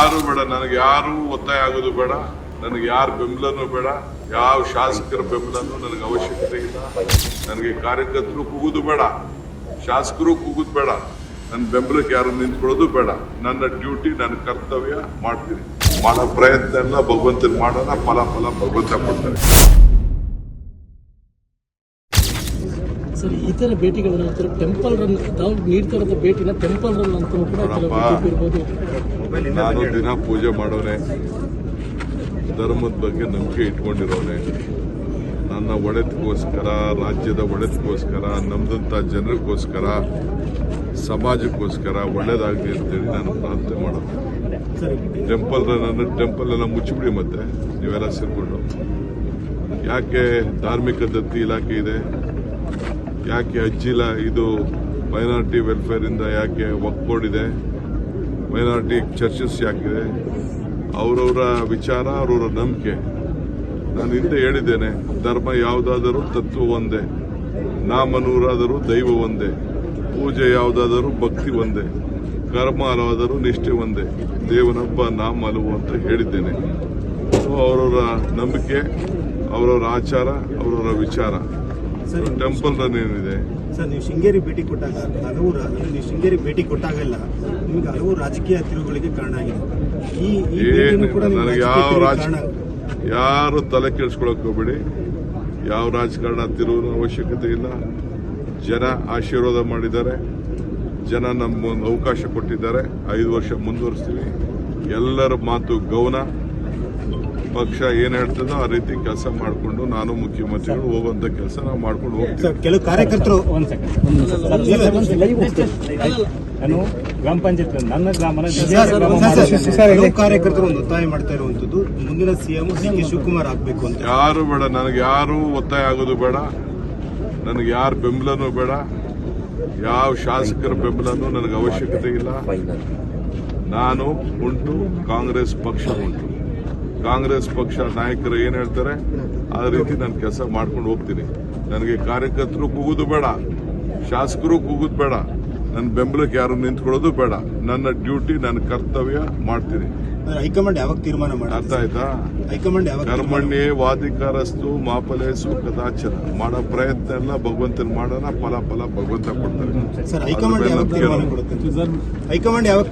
ಯಾರು ಬೇಡ, ನನಗೆ ಯಾರು ಒತ್ತಾಯ ಆಗೋದು ಬೇಡ, ನನಗೆ ಯಾರ ಬೆಂಬಲನೂ ಬೇಡ, ಯಾವ ಶಾಸಕರ ಬೆಂಬಲನೂ ನನಗೆ ಅವಶ್ಯಕತೆ ಇಲ್ಲ. ನನಗೆ ಕಾರ್ಯಕರ್ತರು ಕೂಗುದು ಬೇಡ, ಶಾಸಕರು ಕೂಗುದು ಬೇಡ, ನನ್ನ ಬೆಂಬಲಕ್ಕೆ ಯಾರು ನಿಂತ್ಕೊಳ್ಳೋದು ಬೇಡ. ನನ್ನ ಡ್ಯೂಟಿ, ನನ್ನ ಕರ್ತವ್ಯ ಮಾಡ್ತೀನಿ. ಮಾಡೋ ಪ್ರಯತ್ನ ಎಲ್ಲ ಭಗವಂತನ ಮಾಡೋಣ, ಫಲ ಭಗವಂತ ಕೊಡ್ತಾರೆ. ಸರ್, ಈ ಥರ ಭೇಟಿಗಳ ನಂತರ ಟೆಂಪಲ್ ರನ್ ತಾವು ನೀಡ್ತಾ ಇರೋ ಭೇಟಿನ ಟೆಂಪಲ್ ರನ್ ಅಂತ ಕೂಡ ನಾನು ದಿನ ಪೂಜೆ ಮಾಡೋನೆ, ಧರ್ಮದ ಬಗ್ಗೆ ನಂಬಿಕೆ ಇಟ್ಕೊಂಡಿರೋನೆ, ನನ್ನ ಒಳಿತಿಗೋಸ್ಕರ, ರಾಜ್ಯದ ಒಳಿತಿಗೋಸ್ಕರ, ನಮ್ದಂಥ ಜನರಿಗೋಸ್ಕರ, ಸಮಾಜಕ್ಕೋಸ್ಕರ ಒಳ್ಳೇದಾಗಲಿ ಅಂತೇಳಿ ನಾನು ಪ್ರಾರ್ಥನೆ ಮಾಡೋದು. ಟೆಂಪಲ್ ಎಲ್ಲ ಮುಚ್ಚಿಬಿಡಿ, ಮತ್ತೆ ನೀವೆಲ್ಲ ಸೇರ್ಕೊಂಡು. ಯಾಕೆ ಧಾರ್ಮಿಕ ದತ್ತಿ ಇಲಾಖೆ ಇದೆ, ಯಾಕೆ ಅಜ್ಜಿಲ ಇದು ಮೈನಾರಿಟಿ ವೆಲ್ಫೇರ್ ಇಂದ ಯಾಕೆ ವಕ್ಫ್ ಬೋರ್ಡ್ ಇದೆ, ಮೈನಾರಿಟಿ ಚರ್ಚಸ್ ಯಾಕಿದೆ, ಅವರವರ ವಿಚಾರ, ಅವರವರ ನಂಬಿಕೆ. ನಾನು ಹಿಂದೆ ಹೇಳಿದ್ದೇನೆ, ಧರ್ಮ ಯಾವುದಾದರೂ ತತ್ವ ಒಂದೇ, ನಾಮನೂರಾದರೂ ದೈವ ಒಂದೇ, ಪೂಜೆ ಯಾವುದಾದರೂ ಭಕ್ತಿ ಒಂದೇ, ಕರ್ಮ ಹಲವಾದರೂ ನಿಷ್ಠೆ ಒಂದೇ, ದೇವನೊಬ್ಬ ನಾಮ ಹಲವು ಅಂತ ಹೇಳಿದ್ದೇನೆ. ಸೊ ಅವರವರ ನಂಬಿಕೆ, ಅವರವರ ಆಚಾರ, ಅವರವರ ವಿಚಾರ. ಟೆಂಪಲ್ ರನ್ ಏನಿದೆ ಸರ್, ನೀವು ಶೃಂಗೇರಿ ಭೇಟಿ ಕೊಟ್ಟಾಗ ಶೃಂಗೇರಿ ಭೇಟಿ ಕೊಟ್ಟಾಗೆಲ್ಲ ನಿಮಗೆ ಹಲವು ರಾಜಕೀಯ ತಿರುವುಗಳಿಗೆ ಕಾರಣ ಆಗಿದೆ. ನನಗೆ ಯಾರು ತಲೆ ಕೆಡಿಸ್ಕೊಳಕ್ ಹೋಗ್ಬೇಡಿ. ಯಾವ ರಾಜಕಾರಣ ತಿರುವಿನ ಅವಶ್ಯಕತೆ ಇಲ್ಲ. ಜನ ಆಶೀರ್ವಾದ ಮಾಡಿದ್ದಾರೆ, ಜನ ನಮ್ಗೊಂದು ಅವಕಾಶ ಕೊಟ್ಟಿದ್ದಾರೆ. 5 ವರ್ಷ ಮುಂದುವರಿಸ್ತೀವಿ. ಎಲ್ಲರ ಮಾತು ಗೌನ. ಪಕ್ಷ ಏನ್ ಹೇಳ್ತದೋ ಆ ರೀತಿ ಕೆಲಸ ಮಾಡಿಕೊಂಡು ನಾನು ಮುಖ್ಯಮಂತ್ರಿಗಳು ಹೋಗುವಂತ ಕೆಲಸ ನಾವು ಮಾಡ್ಕೊಂಡು ಹೋಗ್ತೀವಿ. ಕೆಲವು ಕಾರ್ಯಕರ್ತರು ನಾನು ಗ್ರಾಮ ಪಂಚಾಯತ್ ನನ್ನ ಕಾರ್ಯಕರ್ತರು ಒಂದು ಒತ್ತಾಯ ಮಾಡ್ತಾ ಇರುವಂತದ್ದು ಮುಂದಿನ ಸಿಎಂ ಡಿ.ಕೆ. ಶಿವಕುಮಾರ್ ಆಗ್ಬೇಕು ಅಂತ. ಯಾರು ಬೇಡ, ನನಗೆ ಯಾರು ಒತ್ತಾಯ ಆಗೋದು ಬೇಡ, ನನಗೆ ಯಾರ ಬೆಂಬಲನೂ ಬೇಡ, ಯಾವ ಶಾಸಕರ ಬೆಂಬಲನೂ ನನಗೆ ಅವಶ್ಯಕತೆ ಇಲ್ಲ. ನಾನು ಉಂಟು, ಕಾಂಗ್ರೆಸ್ ಪಕ್ಷ ಉಂಟು. ಕಾಂಗ್ರೆಸ್ ಪಕ್ಷ ನಾಯಕರು ಏನ್ ಹೇಳ್ತಾರೆ ಆ ರೀತಿ ನಾನು ಕೆಲಸ ಮಾಡ್ಕೊಂಡು ಹೋಗ್ತೀನಿ. ನನಗೆ ಕಾರ್ಯಕರ್ತರು ಕೂಗುದು ಬೇಡ, ಶಾಸಕರು ಕೂಗುದು ಬೇಡ, ನನ್ನ ಬೆಂಬಲಕ್ಕೆ ಯಾರು ನಿಂತ್ಕೊಳ್ಳೋದು ಬೇಡ. ನನ್ನ ಡ್ಯೂಟಿ, ನನ್ನ ಕರ್ತವ್ಯ ಮಾಡ್ತೀನಿ. ಹೈಕಮಾಂಡ್ ಯಾವಾಗ ತೀರ್ಮಾನ ಮಾಡಿ? ಅರ್ಥ ಆಯ್ತಾ? ಹೈಕಮಾಂಡ್ ಕರ್ಮಣ್ಯೇ ವಾಧಿಕಾರಸ್ತು ಮಾಫಲೇಸು ಕದಾಚನ. ಮಾಡೋ ಪ್ರಯತ್ನ ಎಲ್ಲ ಭಗವಂತನ ಮಾಡೋಣ, ಫಲ ಭಗವಂತ ಕೊಡ್ತಾರೆ. ಸರ್, ಹೈಕಮಾಂಡ್ ಯಾವಾಗ ತೀರ್ಮಾನ ಕೊಡುತ್ತೆ? ಹೈಕಮಾಂಡ್ ಯಾವಾಗ